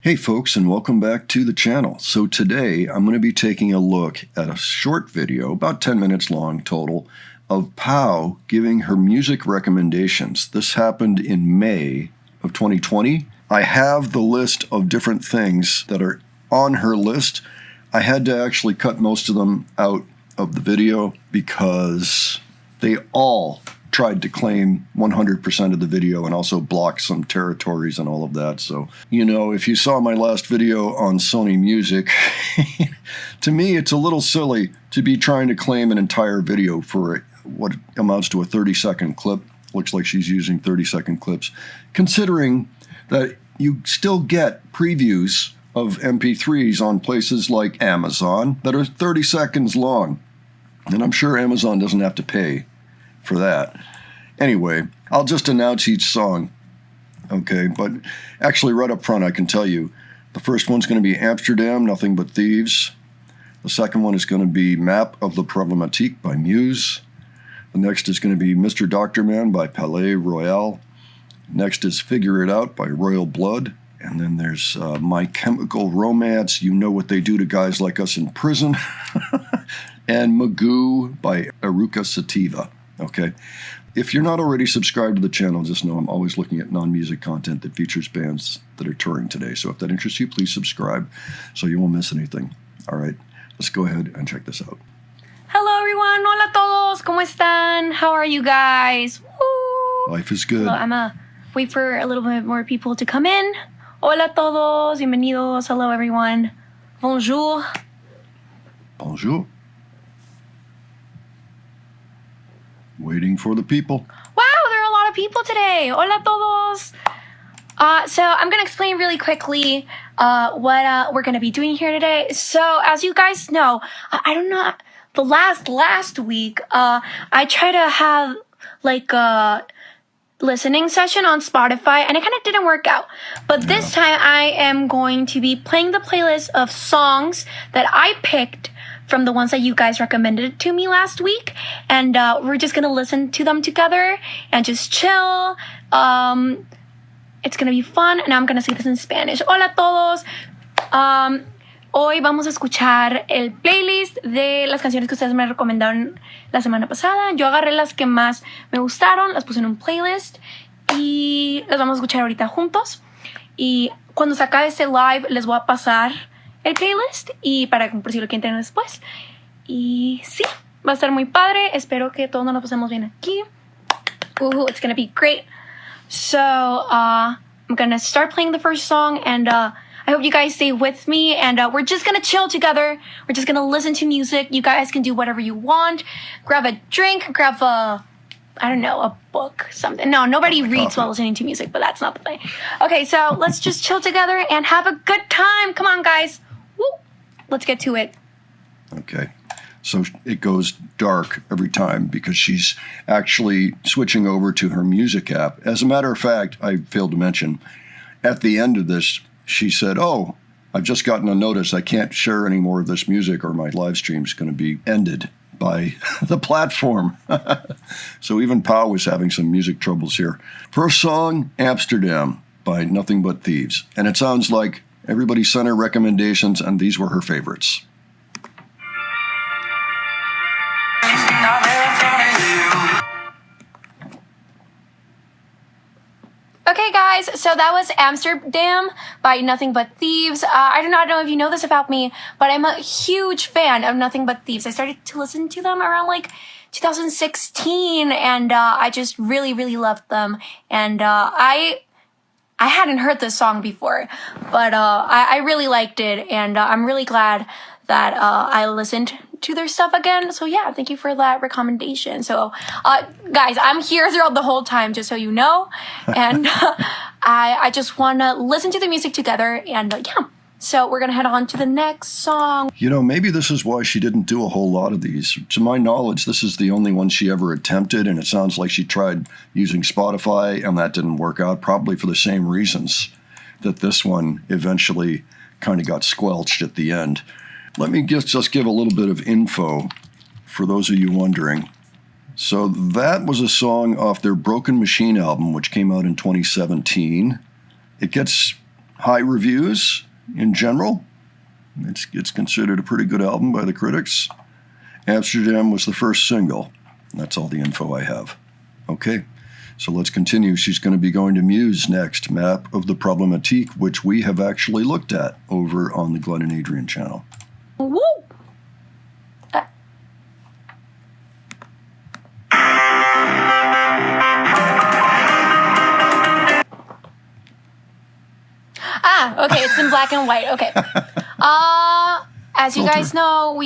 Hey folks, and welcome back to the channel. So today I'm going to be taking a look at a short video, about 10 minutes long total, of Pau giving her music recommendations. This happened in May of 2020. I have the list of different things that are on her list. I had to actually cut most of them out of the video because they all tried to claim 100% of the video and also block some territories and all of that. So, if you saw my last video on Sony Music, to me it's a little silly to be trying to claim an entire video for what amounts to a 30-second clip. Looks like she's using 30-second clips, considering that you still get previews of MP3s on places like Amazon that are 30 seconds long. And I'm sure Amazon doesn't have to pay for that. Anyway, I'll just announce each song, okay? But actually, right up front, I can tell you, the first one's going to be Amsterdam, Nothing But Thieves. The second one is going to be Map of the Problématique by Muse. The next is going to be Mr. Doctor Man by Palais Royal. Next is Figure It Out by Royal Blood. And then there's My Chemical Romance, You Know What They Do to Guys Like Us in Prison. And Magoo by Eruca Sativa. Okay, if you're not already subscribed to the channel, just know I'm always looking at non-music content that features bands that are touring today. So if that interests you, please subscribe so you won't miss anything. All right, let's go ahead and check this out. Hello everyone, hola todos, ¿cómo están? How are you guys? Woo! Life is good. Hello, I'm gonna wait for a little bit more people to come in. Hola todos, bienvenidos, hello everyone. Bonjour. Bonjour. Waiting for the people. Wow, there are a lot of people today. Hola todos. So I'm gonna explain really quickly what we're gonna be doing here today. So as you guys know, I don't know, the last week I tried to have like a listening session on Spotify and it kind of didn't work out. But this time I am going to be playing the playlist of songs that I picked from the ones that you guys recommended to me last week, and we're just gonna listen to them together and just chill. It's gonna be fun, and I'm gonna say this in Spanish. Hola todos. Hoy vamos a escuchar el playlist de las canciones que ustedes me recomendaron la semana pasada. Yo agarré las que más me gustaron, las puse en un playlist y las vamos a escuchar ahorita juntos. Y cuando se acabe este live les voy a pasar el playlist y para por si lo quieren tener después. Y sí, va a estar muy padre. Espero que todos nos lo pasemos bien aquí. It's gonna be great. So I'm gonna start playing the first song, and I hope you guys stay with me, and we're just gonna chill together. We're just gonna listen to music. You guys can do whatever you want. Grab a drink, grab a book, something. No, nobody reads while listening to music, but that's not the thing. Okay, so let's just chill together and have a good time. Come on, guys. Woo. Let's get to it. Okay, so it goes dark every time because she's actually switching over to her music app. As a matter of fact, I failed to mention, at the end of this, she said, "Oh, I've just gotten a notice. I can't share any more of this music or my live stream is going to be ended by the platform." So even Pau was having some music troubles here. First song, Amsterdam by Nothing But Thieves. And it sounds like everybody sent her recommendations and these were her favorites. Okay, guys, so that was Amsterdam by Nothing But Thieves. I do not know if you know this about me, but I'm a huge fan of Nothing But Thieves. I started to listen to them around like 2016, and I just really, really loved them. And I hadn't heard this song before, but I really liked it, and I'm really glad that I listened to their stuff again. So yeah, thank you for that recommendation. So guys, I'm here throughout the whole time, just so you know, and I just want to listen to the music together, and yeah. So we're gonna head on to the next song. Maybe this is why she didn't do a whole lot of these. To my knowledge, this is the only one she ever attempted, and it sounds like she tried using Spotify and that didn't work out, probably for the same reasons that this one eventually kind of got squelched at the end. Let me just give a little bit of info for those of you wondering. So that was a song off their Broken Machine album, which came out in 2017. It gets high reviews in general. It's considered a pretty good album by the critics. Amsterdam was the first single. That's all the info I have. Okay, so let's continue. She's going to be going to Muse next, Map of the Problematique, which we have actually looked at over on the Glenn and Adrian channel. Woo! Okay, it's in black and white. Okay. As you guys know,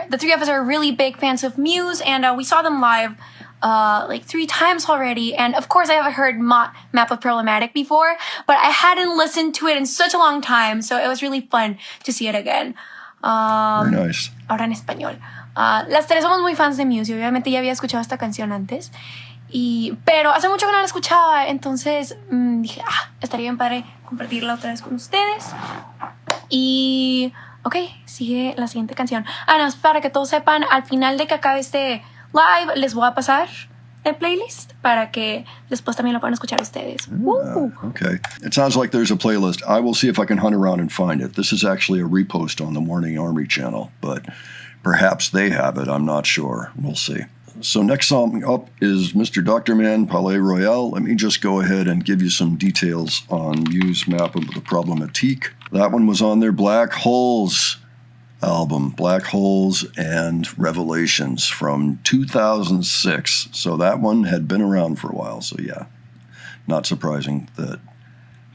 the three of us are really big fans of Muse, and we saw them live like 3 times already. And of course, I have heard Map of Problematic before, but I hadn't listened to it in such a long time, so it was really fun to see it again. Very nice. Ahora en español. Las tres somos muy fans de Muse y obviamente ya había escuchado esta canción antes. Pero hace mucho que no la escuchaba, entonces dije, estaría bien padre compartirla otra vez con ustedes. Y, ok, sigue la siguiente canción. No, para que todos sepan, al final de que acabe este live, les voy a pasar el playlist para que después también lo puedan escuchar ustedes. Okay. It sounds like there's a playlist. I will see if I can hunt around and find it. This is actually a repost on the Morning Army channel, but perhaps they have it. I'm not sure. We'll see. So next song up is Mr. Dr. Man, Palais Royale. Let me just go ahead and give you some details on Muse Map of the Problematique. That one was on their Black Holes album, Black Holes and Revelations from 2006. So that one had been around for a while. So yeah, not surprising that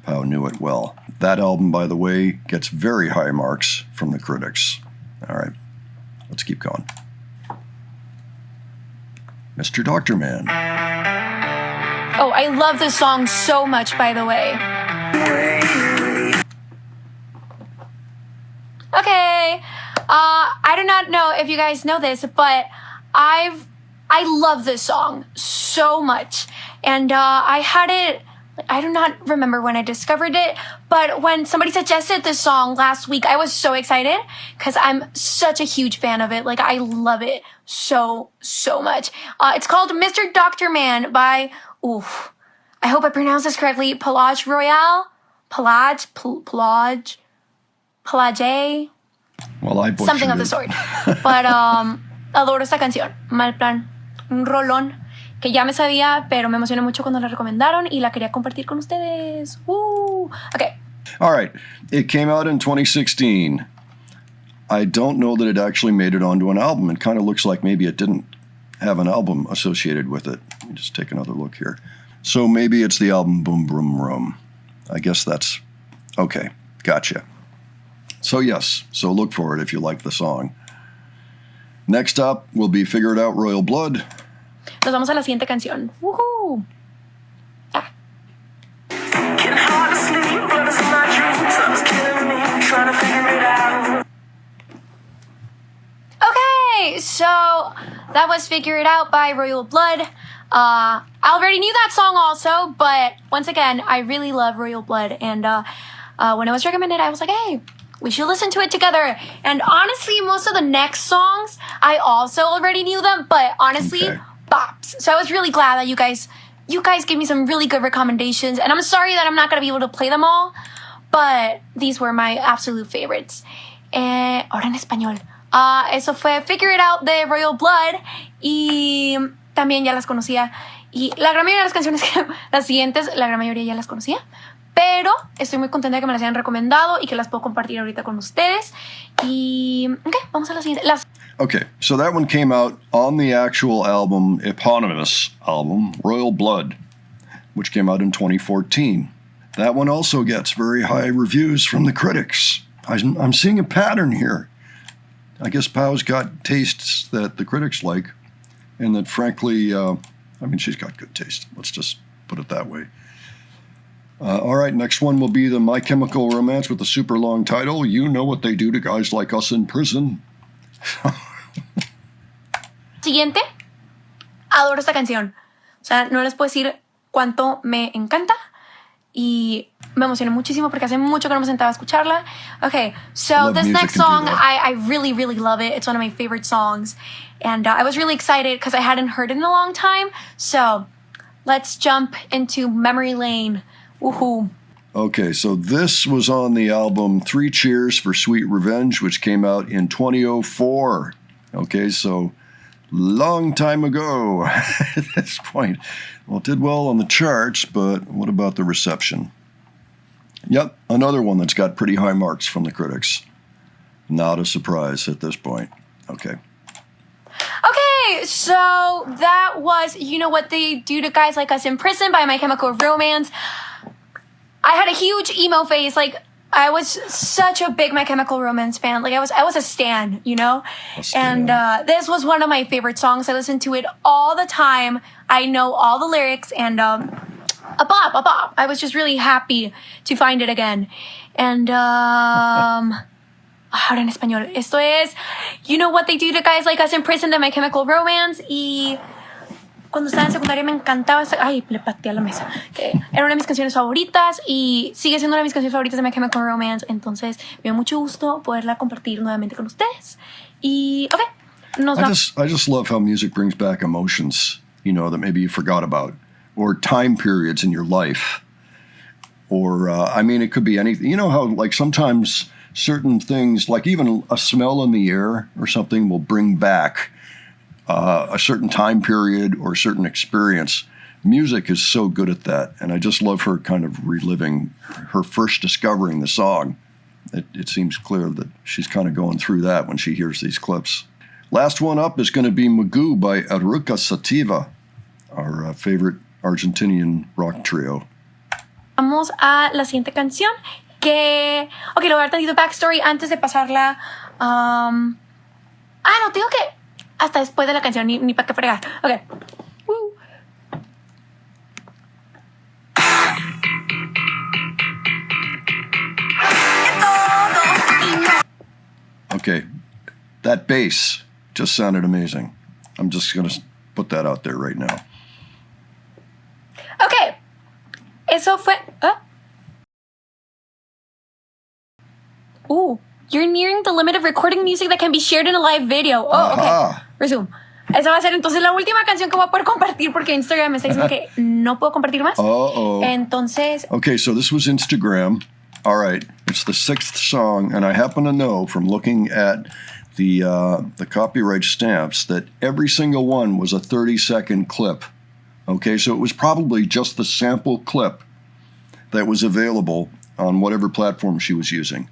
Pau knew it well. That album, by the way, gets very high marks from the critics. All right, let's keep going. Mr. Dr. Man. Oh, I love this song so much, by the way. Okay. I do not know if you guys know this, but I love this song so much. And I had it, I do not remember when I discovered it, but when somebody suggested this song last week, I was so excited because I'm such a huge fan of it. Like, I love it so much. It's called Mr. Dr. Man by, I hope I pronounced this correctly, Palais Royale? Palage? Well, I butchered something of the sort. But, adoro esta canción. Mal plan. Un rolón que ya me sabía, pero me emocioné mucho cuando la recomendaron y la quería compartir con ustedes. Woo! Okay. All right. It came out in 2016. I don't know that it actually made it onto an album. It kind of looks like maybe it didn't have an album associated with it. Let me just take another look here. So maybe it's the album Boom Boom Room. I guess that's okay. Gotcha. So yes, so look for it if you like the song. Next up will be Figure It Out Royal Blood. Nos vamos a la siguiente canción. Woohoo! Okay, so that was Figure It Out by Royal Blood. I already knew that song also, but once again, I really love Royal Blood. And when it was recommended, I was like, hey, we should listen to it together. And honestly, most of the next songs, I also already knew them, but honestly, bops. So I was really glad that you guys gave me some really good recommendations. And I'm sorry that I'm not going to be able to play them all, but these were my absolute favorites. Ahora en español. Eso fue Figure It Out de Royal Blood. Y también ya las conocía. Y la gran mayoría de las canciones, las siguientes, la gran mayoría ya las conocía. Pero estoy muy contenta de que me las hayan recomendado y que las puedo compartir ahorita con ustedes. Y, ok, vamos a la siguiente. Okay, so that one came out on the actual album, eponymous album, Royal Blood, which came out in 2014. That one also gets very high reviews from the critics. I'm seeing a pattern here. I guess Pau's got tastes that the critics like, and that frankly, she's got good taste. Let's just put it that way. All right, next one will be the My Chemical Romance with the super long title, You Know What They Do to Guys Like Us in Prison. Siguiente. Adoro esta canción. O sea, no les puedo decir cuánto me encanta. Y me emocioné muchísimo porque hace mucho que no me sentaba a escucharla. Okay, so this next song, I really, really love it. It's one of my favorite songs. And I was really excited because I hadn't heard it in a long time. So let's jump into Memory Lane. Woohoo. Okay, so this was on the album Three Cheers for Sweet Revenge, which came out in 2004. Okay, so long time ago at this point. Well, it did well on the charts, but what about the reception? Yep, another one that's got pretty high marks from the critics. Not a surprise at this point. Okay. Okay, so that was You Know What They Do to Guys Like Us in Prison by My Chemical Romance. I had a huge emo phase. Like, I was such a big My Chemical Romance fan. Like, I was a stan, you know? A stan. And this was one of my favorite songs. I listened to it all the time. I know all the lyrics and a bop. I was just really happy to find it again. And ahora en español. Esto es You Know What They Do to Guys Like Us in Prison de My Chemical Romance. Y cuando estaba en secundaria me encantaba ay, le pateé a la mesa. Que era una de mis canciones favoritas y sigue siendo una de mis canciones favoritas de My Chemical Romance. Entonces me dio mucho gusto poderla compartir nuevamente con ustedes. Y, ok, I just love how music brings back emotions, you know, that maybe you forgot about, or time periods in your life. Or, I mean, it could be anything. You know how, like, sometimes certain things, like even a smell in the air or something, will bring back a certain time period or a certain experience. Music is so good at that, and I just love her kind of reliving her first discovering the song. It seems clear that she's kind of going through that when she hears these clips. Last one up is going to be Magoo by Eruca Sativa, our favorite Argentinian rock trio. Vamos a la siguiente canción que... Ok, le voy a dar tantito backstory antes de pasarla. No, tengo que... Hasta después de la canción, ni para qué fregar. Ok. Woo. Okay, that bass just sounded amazing. I'm just going to put that out there right now. Ok. Eso fue... Ooh, you're nearing the limit of recording music that can be shared in a live video. Oh, okay. Resume. Esa va a ser entonces la última canción que voy a poder compartir porque Instagram me está diciendo que no puedo compartir más. Uh-oh. Entonces... Okay, so this was Instagram. All right, it's the 6th song, and I happen to know from looking at the copyright stamps that every single one was a 30-second clip. Okay, so it was probably just the sample clip that was available on whatever platform she was using.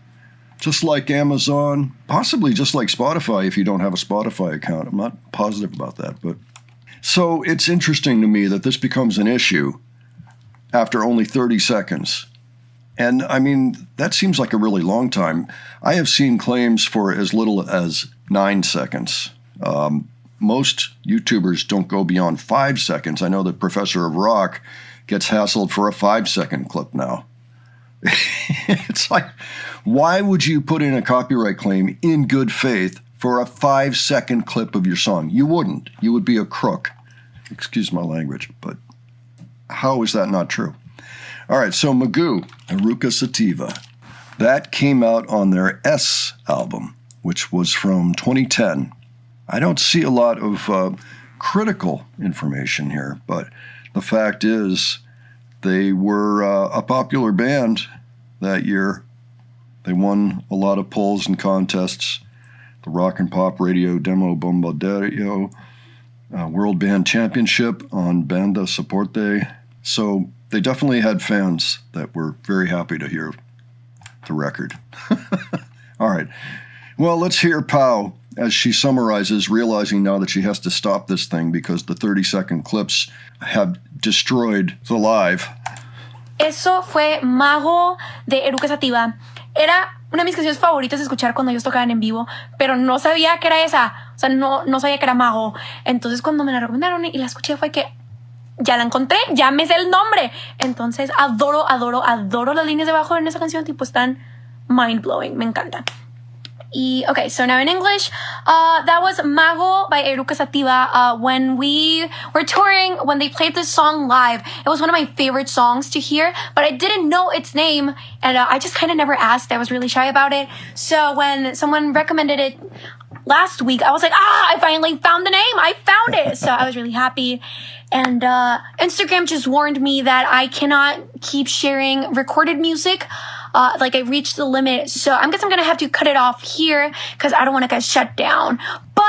Just like Amazon, possibly just like Spotify if you don't have a Spotify account. I'm not positive about that, but... So it's interesting to me that this becomes an issue after only 30 seconds. And, I mean, that seems like a really long time. I have seen claims for as little as 9 seconds. Most YouTubers don't go beyond 5 seconds. I know that Professor of Rock gets hassled for a 5-second clip now. It's like, why would you put in a copyright claim in good faith for a 5-second clip of your song? You wouldn't. You would be a crook. Excuse my language, but how is that not true? All right, so Magoo, Eruca Sativa. That came out on their S album, which was from 2010. I don't see a lot of critical information here, but the fact is they were a popular band that year. They won a lot of polls and contests. The Rock and Pop Radio Demo Bombarderio, World Band Championship on Banda Soporte. So they definitely had fans that were very happy to hear the record. All right. Well, let's hear Pau as she summarizes, realizing now that she has to stop this thing because the 30-second clips have destroyed the live. Eso fue Mago de Eruca Sativa. Era una de mis canciones favoritas de escuchar cuando ellos tocaban en vivo, pero no sabía que era esa. O sea, no sabía que era Mago. Entonces, cuando me la recomendaron y la escuché, fue que ya la encontré, ya me sé el nombre. Entonces, adoro las líneas de bajo en esa canción. Tipo, están mind-blowing. Me encantan. Okay, so now in English, that was Mago by Eruca Sativa. When we were touring, when they played this song live, it was one of my favorite songs to hear, but I didn't know its name, and I just kind of never asked. I was really shy about it. So when someone recommended it last week, I was like, I finally found the name. I found it. So I was really happy. And Instagram just warned me that I cannot keep sharing recorded music. Like I reached the limit. So I guess I'm going to have to cut it off here because I don't want to get shut down. But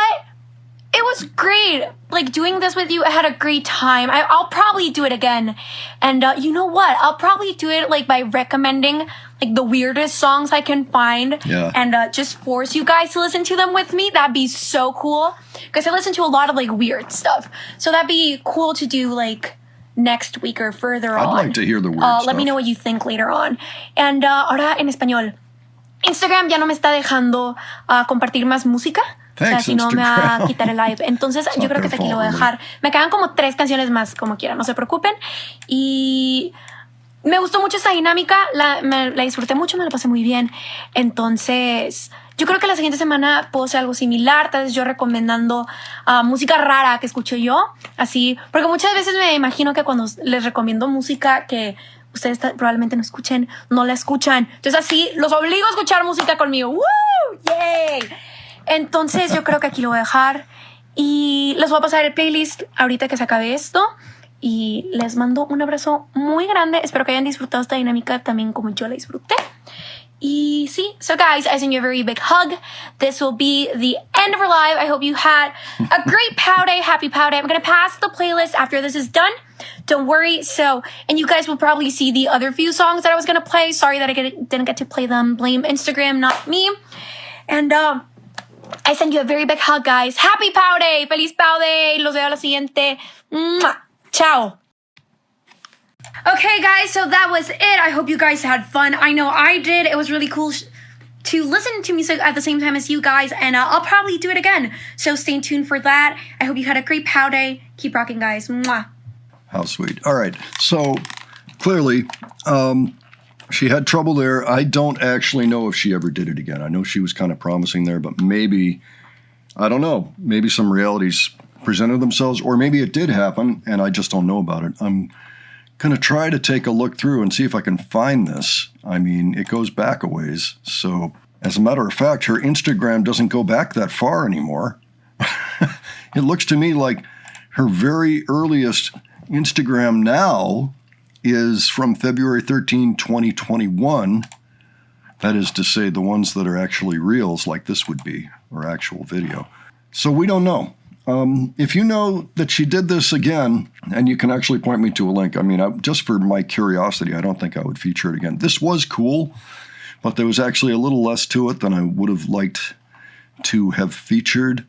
it was great. Like doing this with you, I had a great time. I'll probably do it again. And you know what? I'll probably do it like by recommending like the weirdest songs I can find. Yeah. And just force you guys to listen to them with me. That'd be so cool. Because I listen to a lot of like weird stuff. So that'd be cool to do like next week or further on. I'd like to hear the weird stuff. Let me know what you think later on. And ahora en español. Instagram ya no me está dejando compartir más música. Thanks, o sea, si no me va a Instagram. quitar el live. Entonces, yo creo que hasta aquí lo voy a dejar. Me quedan como 3 canciones más, como quieran, no se preocupen. Y me gustó mucho esa dinámica, la disfruté mucho, me la pasé muy bien. Entonces, yo creo que la siguiente semana puedo hacer algo similar, tal vez yo recomendando música rara que escucho yo, así, porque muchas veces me imagino que cuando les recomiendo música que ustedes probablemente no escuchen, no la escuchan. Entonces así los obligo a escuchar música conmigo. ¡Woo! ¡Yay! Entonces yo creo que aquí lo voy a dejar y les voy a pasar el playlist ahorita que se acabe esto y les mando un abrazo muy grande. Espero que hayan disfrutado esta dinámica también como yo la disfruté. Y sí, so guys, I send you a very big hug. This will be the end of our live. I hope you had a great Pow Day. Happy Pow Day. I'm going to pass the playlist after this is done. Don't worry. So, and you guys will probably see the other few songs that I was going to play. Sorry that I didn't get to play them. Blame Instagram, not me. And I send you a very big hug, guys. Happy Pow Day. Feliz Pow Day. Los veo a la siguiente. Mwah. Ciao. Okay, guys, so that was it. I hope you guys had fun. I know I did. It was really cool to listen to music at the same time as you guys, and I'll probably do it again. So stay tuned for that. I hope you had a great Pow Day. Keep rocking, guys. Mwah. How sweet. All right. So clearly, she had trouble there. I don't actually know if she ever did it again. I know she was kind of promising there, but maybe, I don't know, maybe some realities presented themselves, or maybe it did happen and I just don't know about it. I'm going to try to take a look through and see if I can find this. I mean, it goes back a ways. So as a matter of fact, her Instagram doesn't go back that far anymore. It looks to me like her very earliest Instagram now is from February 13, 2021. That is to say, the ones that are actually reels like this would be, or actual video. So we don't know. If you know that she did this again, and you can actually point me to a link, I mean, just for my curiosity, I don't think I would feature it again. This was cool, but there was actually a little less to it than I would have liked to have featured.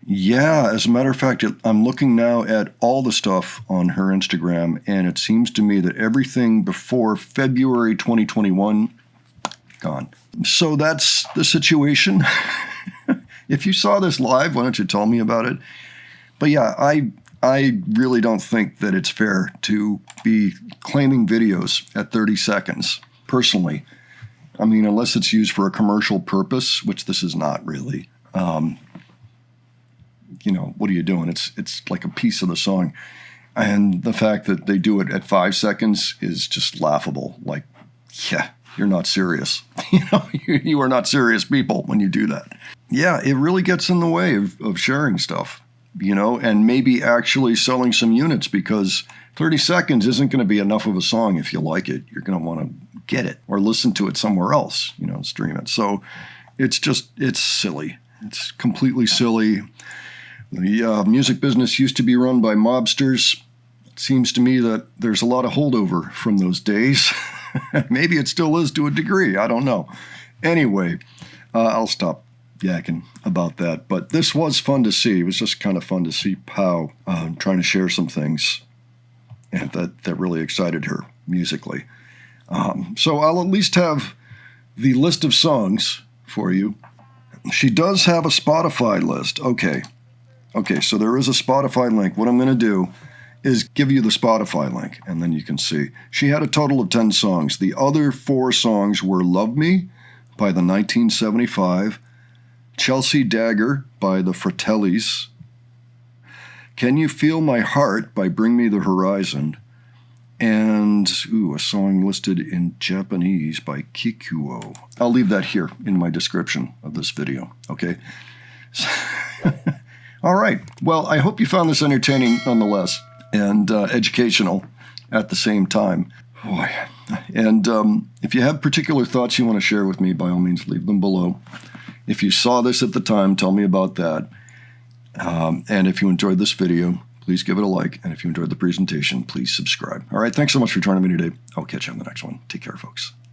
Yeah, as a matter of fact, I'm looking now at all the stuff on her Instagram, and it seems to me that everything before February 2021, gone. So that's the situation. If you saw this live, why don't you tell me about it? But yeah, I really don't think that it's fair to be claiming videos at 30 seconds, personally. I mean, unless it's used for a commercial purpose, which this is not really. You know, what are you doing? It's like a piece of the song. And the fact that they do it at 5 seconds is just laughable. Like, yeah, you're not serious. You know, you are not serious people when you do that. Yeah, it really gets in the way of sharing stuff, you know, and maybe actually selling some units, because 30 seconds isn't going to be enough of a song if you like it. You're going to want to get it or listen to it somewhere else, you know, stream it. So it's silly. It's completely silly. The music business used to be run by mobsters. It seems to me that there's a lot of holdover from those days. Maybe it still is to a degree. I don't know. Anyway, I'll stop yakking about that. But this was fun to see. It was just kind of fun to see Pow trying to share some things, and that really excited her musically. So I'll at least have the list of songs for you. She does have a Spotify list. Okay, so there is a Spotify link. What I'm going to do is give you the Spotify link, and then you can see. She had a total of 10 songs. The other 4 songs were Love Me by the 1975, Chelsea Dagger by the Fratellis, Can You Feel My Heart by Bring Me the Horizon, and a song listed in Japanese by Kikuo. I'll leave that here in my description of this video, okay? All right. Well, I hope you found this entertaining nonetheless and educational at the same time. Boy. And if you have particular thoughts you want to share with me, by all means, leave them below. If you saw this at the time, tell me about that. And if you enjoyed this video, please give it a like. And if you enjoyed the presentation, please subscribe. All right. Thanks so much for joining me today. I'll catch you on the next one. Take care, folks.